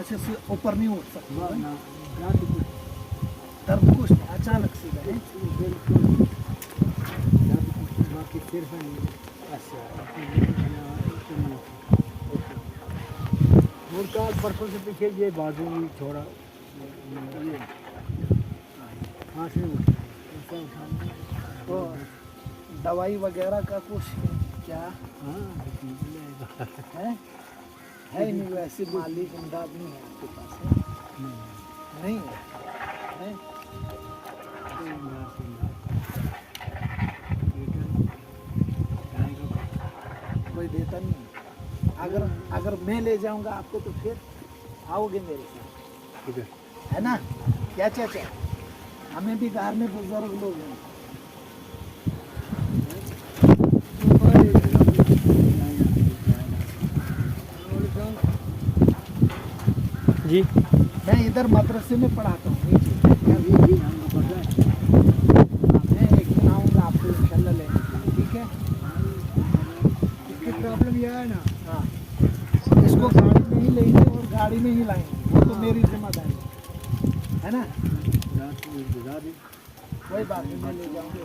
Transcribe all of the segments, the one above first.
से ऊपर नहीं उठ सकता। दर्द कुछ नहीं, अचानक से गए बाकी सिर्फ मुर्गा परसों से पीछे ये बाजू भी थोड़ा ये हाथ से तो दवाई वगैरह का कुछ क्या है नहीं, वैसे मालिक इमदाद नहीं है आपके पास है? नहीं है? कोई देता नहीं है। अगर मैं ले जाऊंगा आपको तो फिर आओगे मेरे साथ, है ना? क्या चाचा, हमें भी घर में बुजुर्ग लोग हैं। जी मैं इधर मदरसे में पढ़ाता हूँ नीचे। मैं एक दिन आऊँगा आपको इंशाल्लाह लेने के लिए, ठीक है? इसकी प्रॉब्लम यह है ना, हाँ, इसको गाड़ी में ही लेंगे और गाड़ी में ही लाएंगे, वो तो मेरी जिम्मेदारी है ना? कोई बात नहीं, मैं ले जाऊँगा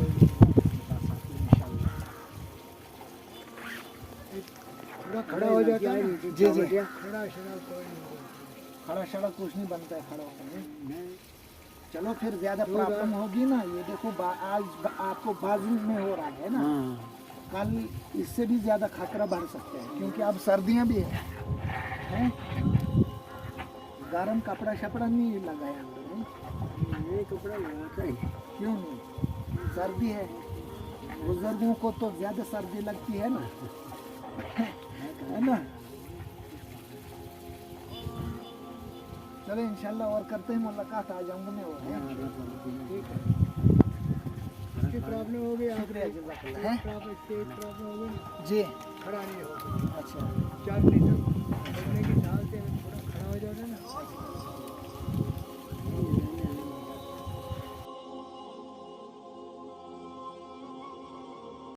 खड़ा हो जाता है। जी जी, खड़ा शड़ा कोई नहीं। खड़ा शड़ा कुछ नहीं बनता है खड़ा होने में। चलो फिर ज्यादा प्रॉब्लम होगी ना, ये देखो आज आपको बाजू में हो रहा है ना, कल इससे भी ज्यादा खतरा बढ़ सकता है, क्योंकि अब सर्दियां भी हैं। गर्म कपड़ा शपड़ा नहीं लगाया हमने, ये कपड़ा लगाता है क्यों नहीं? सर्दी है, बुजुर्गों को तो ज्यादा सर्दी लगती है ना, है ना? चलो इंशाल्लाह और करते हैं मुलाकात, आ जाऊंगा मैं और, ठीक है? इसकी प्रॉब्लम हो गई। शुक्रिया जज़ाकल्लाह। प्रॉब्लम हो गई जी, खड़ा नहीं होगा। अच्छा। 4 लीटर